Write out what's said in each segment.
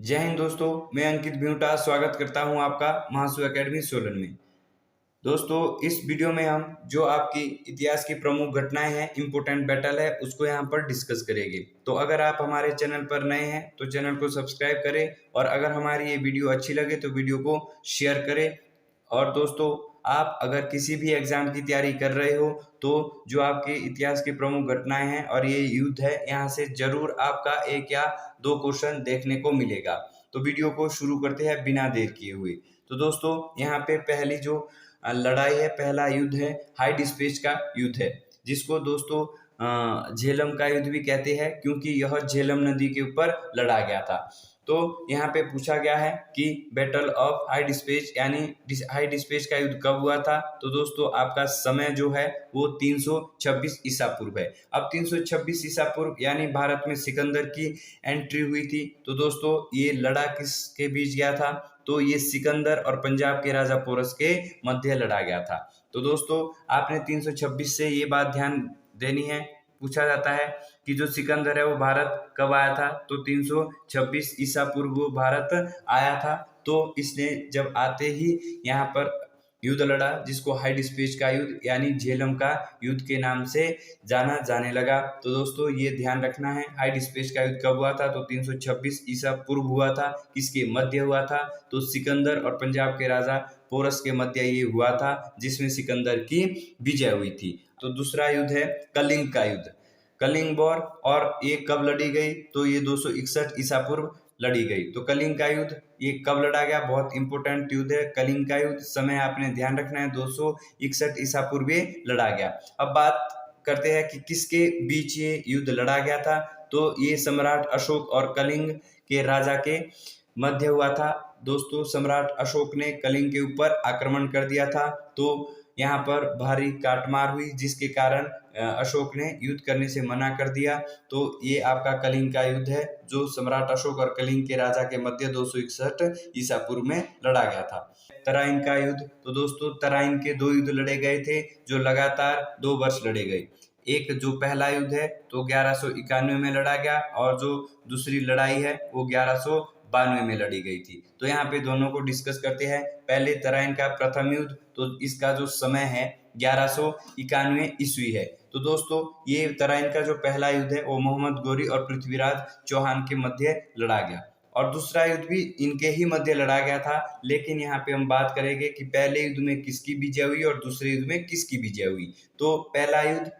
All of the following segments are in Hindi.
जय हिंद दोस्तों, मैं अंकित भिवटा स्वागत करता हूं आपका महासु एकेडमी सोलन में। दोस्तों, इस वीडियो में हम जो आपकी इतिहास की प्रमुख घटनाएं हैं, इंपोर्टेंट बैटल है, उसको यहां पर डिस्कस करेंगे। तो अगर आप हमारे चैनल पर नए हैं तो चैनल को सब्सक्राइब करें और अगर हमारी ये वीडियो अच्छी लगे तो वीडियो को शेयर करें। और दोस्तों, आप अगर किसी भी एग्जाम की तैयारी कर रहे हो तो जो आपके इतिहास की प्रमुख घटनाएं हैं और ये युद्ध है, यहाँ से जरूर आपका एक या दो क्वेश्चन देखने को मिलेगा। तो वीडियो को शुरू करते हैं बिना देर किए हुए। तो दोस्तों, यहाँ पे पहली जो लड़ाई है, पहला युद्ध है हाई डिस्पेच का युद्ध है, जिसको दोस्तों झेलम का युद्ध भी कहते हैं, क्योंकि यह झेलम नदी के ऊपर लड़ा गया था। तो यहाँ पे पूछा गया है कि बैटल ऑफ हाई डिस्पेच यानी हाई डिस्पेच का युद्ध कब हुआ था। तो दोस्तों, आपका समय जो है वो 326 ईसा पूर्व है। अब 326 ईसा पूर्व यानी भारत में सिकंदर की एंट्री हुई थी। तो दोस्तों, ये लड़ा किसके बीच गया था? तो ये सिकंदर और पंजाब के राजा पोरस के मध्य लड़ा गया था। तो दोस्तों, आपने 326 से ये बात ध्यान देनी है। पूछा जाता है कि जो सिकंदर है वो भारत कब आया था? तो 326 ईसा पूर्व वो भारत आया था। तो इसने जब आते ही यहाँ पर युद्ध लड़ा, जिसको हाई डिस्पेच का युद्ध यानी झेलम का युद्ध के नाम से जाना जाने लगा। तो दोस्तों, ये ध्यान रखना है, हाई डिस्पेच का युद्ध कब हुआ था? तो 326 ईसा पूर्व हुआ था। किसके मध्य हुआ था? तो सिकंदर और पंजाब के राजा पोरस के मध्य ये हुआ था, जिसमें सिकंदर की विजय हुई थी। तो दूसरा युद्ध है कलिंग का युद्ध, कलिंग वॉर। और ये कब लड़ी गई? तो ये 261 ईसा पूर्व लड़ी गई। तो कलिंग का युद्ध ये कब लड़ा गया? बहुत इंपॉर्टेंट युद्ध है कलिंग का युद्ध। समय आपने ध्यान रखना है, 261 ईसा पूर्व ये लड़ा गया। अब बात करते हैं कि किसके बीच ये युद्ध लड़ा गया था। तो ये सम्राट अशोक और कलिंग के राजा के मध्य हुआ था। दोस्तों, सम्राट अशोक ने कलिंग के ऊपर आक्रमण कर दिया था। तो यहाँ पर भारी काटमार हुई, जिसके कारण अशोक ने युद्ध करने से मना कर दिया। तो ये आपका कलिंग का युद्ध है, जो सम्राट अशोक और कलिंग के राजा के मध्य 261 ईसा पूर्व में लड़ा गया था। तराइन का युद्ध। तो दोस्तों, तराइन के दो युद्ध लड़े गए थे, जो लगातार 2 वर्ष लड़े गए। एक जो पहला युद्ध है तो 1191 में लड़ा गया, और जो दूसरी लड़ाई है वो 1192 में लड़ी गई थी। तो यहाँ पे दोनों को डिस्कस करते हैं। पहले तराइन का प्रथम युद्ध, तो इसका जो समय है 1191 ईस्वी है। तो दोस्तों, ये तराइन का जो पहला युद्ध है वो मोहम्मद गोरी और पृथ्वीराज चौहान के मध्य लड़ा गया, और दूसरा युद्ध भी इनके ही मध्य लड़ा गया था। लेकिन यहाँ पे हम बात करेंगे कि पहले युद्ध में किसकी विजय हुई और दूसरे युद्ध में किसकी विजय हुई। तो पहला युद्ध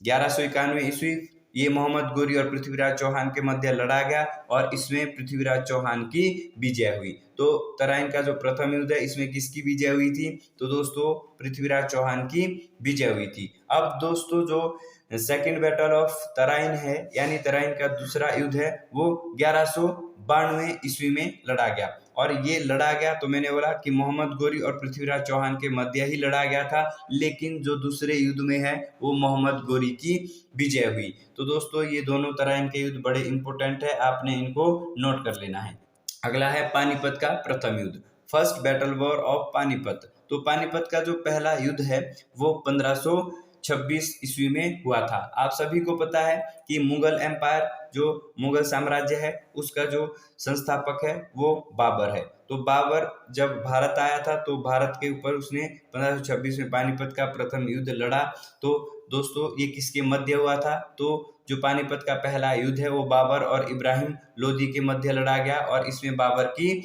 1191 ईस्वी, ये मोहम्मद गोरी और पृथ्वीराज चौहान के मध्य लड़ा गया, और इसमें पृथ्वीराज चौहान की विजय हुई। तो तराइन का जो प्रथम युद्ध है, इसमें किसकी विजय हुई थी? तो दोस्तों, पृथ्वीराज चौहान की विजय हुई थी। अब दोस्तों, जो सेकेंड बैटल ऑफ तराइन है यानी तराइन का दूसरा युद्ध है, वो 1192 ईस्वी में लड़ा गया। और ये लड़ा गया, तो मैंने बोला कि मोहम्मद गोरी और पृथ्वीराज चौहान के मध्य ही लड़ा गया था। लेकिन जो दूसरे युद्ध में है वो मोहम्मद गोरी की विजय हुई। तो दोस्तों, ये दोनों तराइन के युद्ध बड़े इंपॉर्टेंट है, आपने इनको नोट कर लेना है। अगला है पानीपत का प्रथम युद्ध, first battle war of Panipat. तो पानीपत का जो पहला युद्ध है वो 1526 ईस्वी में हुआ था। आप सभी को पता है कि मुगल एम्पायर, जो मुगल साम्राज्य है, उसका जो संस्थापक है वो बाबर है। तो बाबर जब भारत आया था तो भारत के ऊपर उसने 1526 में पानीपत का प्रथम युद्ध लड़ा। तो दोस्तों, ये किसके मध्य हुआ था? तो जो पानीपत का पहला युद्ध है वो बाबर और इब्राहिम लोदी के मध्य लड़ा गया, और इसमें बाबर की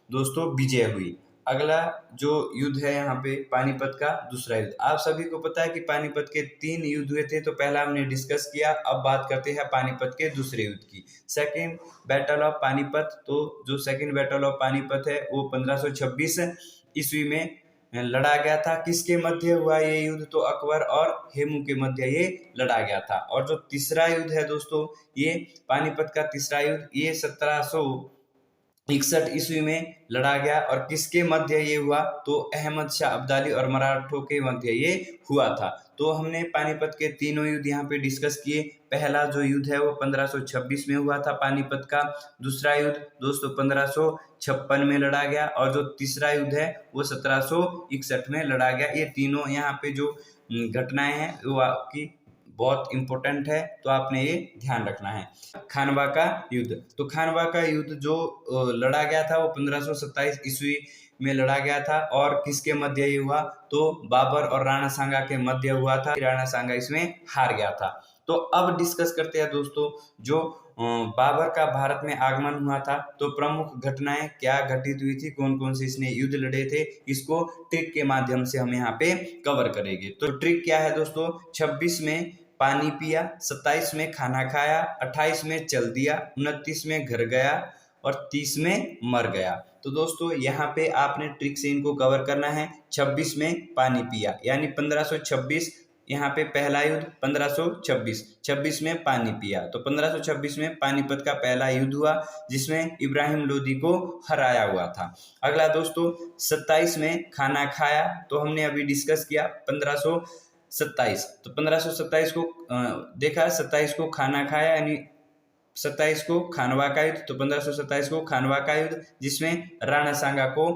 दोस्तों विजय हुई। अगला जो युद्ध है यहाँ पे पानीपत का दूसरा युद्ध। आप सभी को पता है कि पानीपत के 3 युद्ध हुए थे, तो पहला हमने डिस्कस किया। अब बात करते हैं पानीपत के दूसरे युद्ध की, सेकेंड बैटल ऑफ पानीपत। तो जो सेकेंड बैटल ऑफ पानीपत है वो 1526 ईस्वी में लड़ा गया था। किसके मध्य हुआ ये युद्ध? तो अकबर और हेमू के मध्य ये लड़ा गया था। और जो तीसरा युद्ध है दोस्तों, ये पानीपत का तीसरा युद्ध, ये 1761 ईस्वी में लड़ा गया, और किसके मध्य ये हुआ? तो अहमद शाह अब्दाली और मराठों के मध्य ये हुआ था। तो हमने पानीपत के तीनों युद्ध यहाँ पे डिस्कस किए। पहला जो युद्ध है वो 1526 में हुआ था पानीपत का। दूसरा युद्ध दोस्तों 1556 में लड़ा गया, और जो तीसरा युद्ध है वो 1761 में लड़ा गया। ये तीनों यहाँ पे जो घटनाएं हैं वो आपकी बहुत इम्पोर्टेंट है, तो आपने ये ध्यान रखना है। खानवा का युद्ध, तो खानवा का युद्ध जो लड़ा गया था वो 1527 ईस्वी में लड़ा गया था। और किसके मध्य ये हुआ, तो बाबर और राणा सांगा के मध्य हुआ था। राणा सांगा इसमें हार गया था। तो अब डिस्कस करते हैं दोस्तों, जो बाबर का भारत में आगमन हुआ था, तो प्रमुख घटनाएं क्या घटित हुई थी, कौन कौन से इसने युद्ध लड़े थे, इसको ट्रिक के माध्यम से हम यहाँ पे कवर करेंगे। तो ट्रिक क्या है दोस्तों, 26 में पानी पिया, 27 में खाना खाया, 28 में चल दिया, 29 में घर गया और 30 में मर गया। तो दोस्तों यहाँ पे आपने ट्रिक से इनको कवर करना है। 26 में पानी पिया यानी 1526, यहाँ पे पहला युद्ध 1526, 26 में पानी पिया, तो 1526 में पानीपत का पहला युद्ध हुआ जिसमें इब्राहिम लोदी को हराया हुआ था। अगला दोस्तों 27 में खाना खाया, तो हमने अभी डिस्कस किया 1527, तो 1527 को देखा, 27 को खाना खाया यानी 27 को खानवा का युद्ध, तो 1527 को खानवा का युद्ध जिसमें राणा सांगा को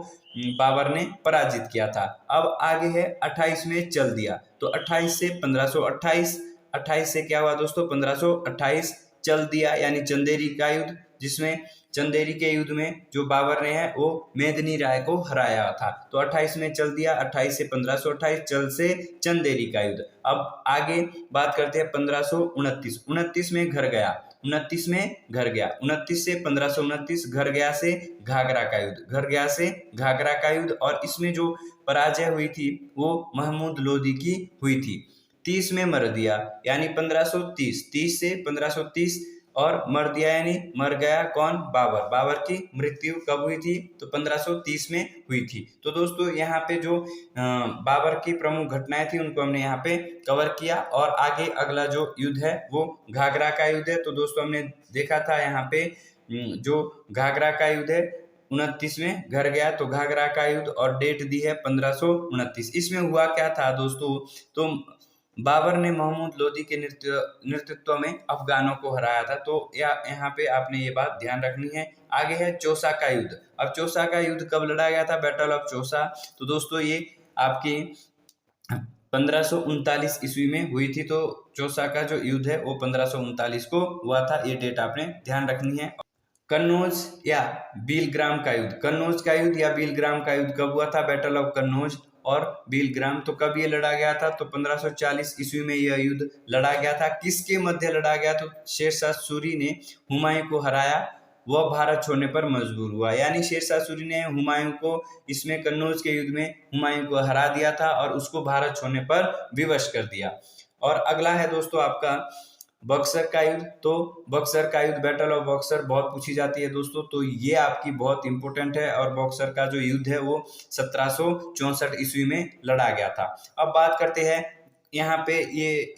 बाबर ने पराजित किया था। अब आगे है 28 में चल दिया, तो 28 से 1528, 28 से क्या हुआ दोस्तों, 1528 चल दिया यानी चंदेरी का युद्ध, जिसमें चंदेरी के युद्ध में जो बाबर ने है वो मेदिनी राय को हराया था। तो 28 में चल दिया, 28 से 1528, चल से चंदेरी का युद्ध। अब आगे बात करते हैं 1529, 29 में घर गया, 29 में घर गया, 29 से 1529, घर गया से घाघरा का युद्ध, घर गया से घाघरा का युद्ध। और इसमें जो पराजय हुई थी वो महमूद लोदी की हुई थी। 30 में मर दिया यानी 1530, 30 से 1530 और मर दिया यानी मर गया कौन, बाबर। बाबर की मृत्यु कब हुई थी, तो 1530 में हुई थी। तो दोस्तों यहाँ पे जो बाबर की प्रमुख घटनाएं थी उनको हमने यहाँ पे कवर किया। और आगे अगला जो युद्ध है वो घाघरा का युद्ध है। तो दोस्तों हमने देखा था यहाँ पे जो घाघरा का युद्ध है 29 में घर गया, तो घाघरा का युद्ध और डेट दी है 1529। इसमें हुआ क्या था दोस्तों, तो बाबर ने महमूद लोदी के नेतृत्व में अफगानों को हराया था। तो यहाँ पे आपने ये बात ध्यान रखनी है। आगे है चौसा का युद्ध। अब चौसा का युद्ध कब लड़ा गया था, बैटल ऑफ चौसा, तो दोस्तों ये आपकी 1539 ईस्वी में हुई थी। तो चौसा का जो युद्ध है वो 1539 को हुआ था, ये डेट आपने ध्यान रखनी है। कन्नौज या बीलग्राम का युद्ध, कन्नौज का युद्ध या बीलग्राम का युद्ध कब हुआ था, बैटल ऑफ कन्नौज और बीलग्राम, तो कब ये लड़ा गया था, तो 1540 ईस्वी में यह युद्ध लड़ा गया था। किसके मध्य लड़ा गया, तो शेरशाह सूरी ने हुमायूं को हराया, वह भारत छोड़ने पर मजबूर हुआ। यानी शेरशाह सूरी ने हुमायूं को इसमें कन्नौज के युद्ध में हुमायूं को हरा दिया था और उसको भारत छोड़ने पर विवश कर दिया। और अगला है दोस्तों आपका बक्सर का युद्ध। तो बक्सर का युद्ध, बैटल ऑफ बक्सर बहुत पूछी जाती है दोस्तों, तो ये आपकी बहुत इंपॉर्टेंट है। और बक्सर का जो युद्ध है वो 1764 ईस्वी में लड़ा गया था। अब बात करते हैं यहाँ पे ये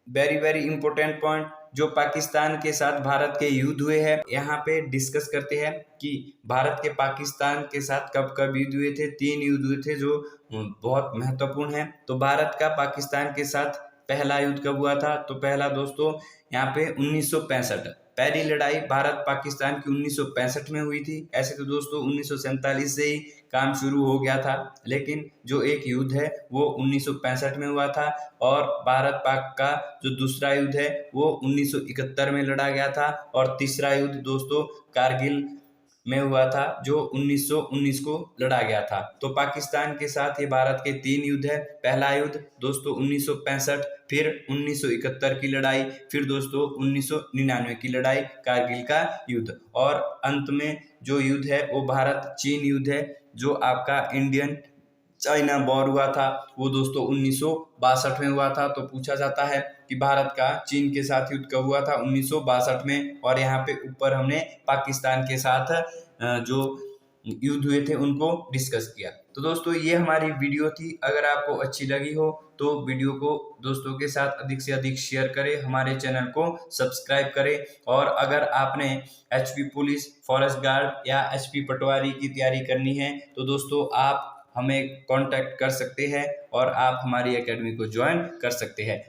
वेरी वेरी इंपॉर्टेंट पॉइंट, जो पाकिस्तान के साथ भारत के युद्ध हुए हैं, यहाँ पे डिस्कस करते हैं कि भारत के पाकिस्तान के साथ कब कब युद्ध हुए थे। 3 युद्ध हुए थे जो बहुत महत्वपूर्ण है। तो भारत का पाकिस्तान के साथ पहला युद्ध कब हुआ था, तो पहला दोस्तों यहाँ पे 1965, पहली लड़ाई भारत पाकिस्तान की 1965 में हुई थी। ऐसे तो दोस्तों 1947 से ही काम शुरू हो गया था, लेकिन जो एक युद्ध है वो 1965 में हुआ था। और भारत पाक का जो दूसरा युद्ध है वो 1971 में लड़ा गया था। और तीसरा युद्ध दोस्तों कारगिल में हुआ था जो 1919 को लड़ा गया था। तो पाकिस्तान के साथ ये भारत के 3 युद्ध है। पहला युद्ध दोस्तों 1965, फिर 1971 की लड़ाई, फिर दोस्तों 1999 की लड़ाई कारगिल का युद्ध। और अंत में जो युद्ध है वो भारत चीन युद्ध है, जो आपका इंडियन चाइना वॉर हुआ था, वो दोस्तों 1962 में हुआ था। तो पूछा जाता है कि भारत का चीन के साथ युद्ध कब हुआ था, 1962 में। और यहाँ पे ऊपर हमने पाकिस्तान के साथ जो युद्ध हुए थे उनको डिस्कस किया। तो दोस्तों ये हमारी वीडियो थी। अगर आपको अच्छी लगी हो तो वीडियो को दोस्तों के साथ अधिक से अधिक शेयर करें, हमारे चैनल को सब्सक्राइब करें। और अगर आपने एचपी पुलिस, फॉरेस्ट गार्ड या एचपी पटवारी की तैयारी करनी है तो दोस्तों आप हमें कांटेक्ट कर सकते हैं और आप हमारी एकेडमी को ज्वाइन कर सकते हैं।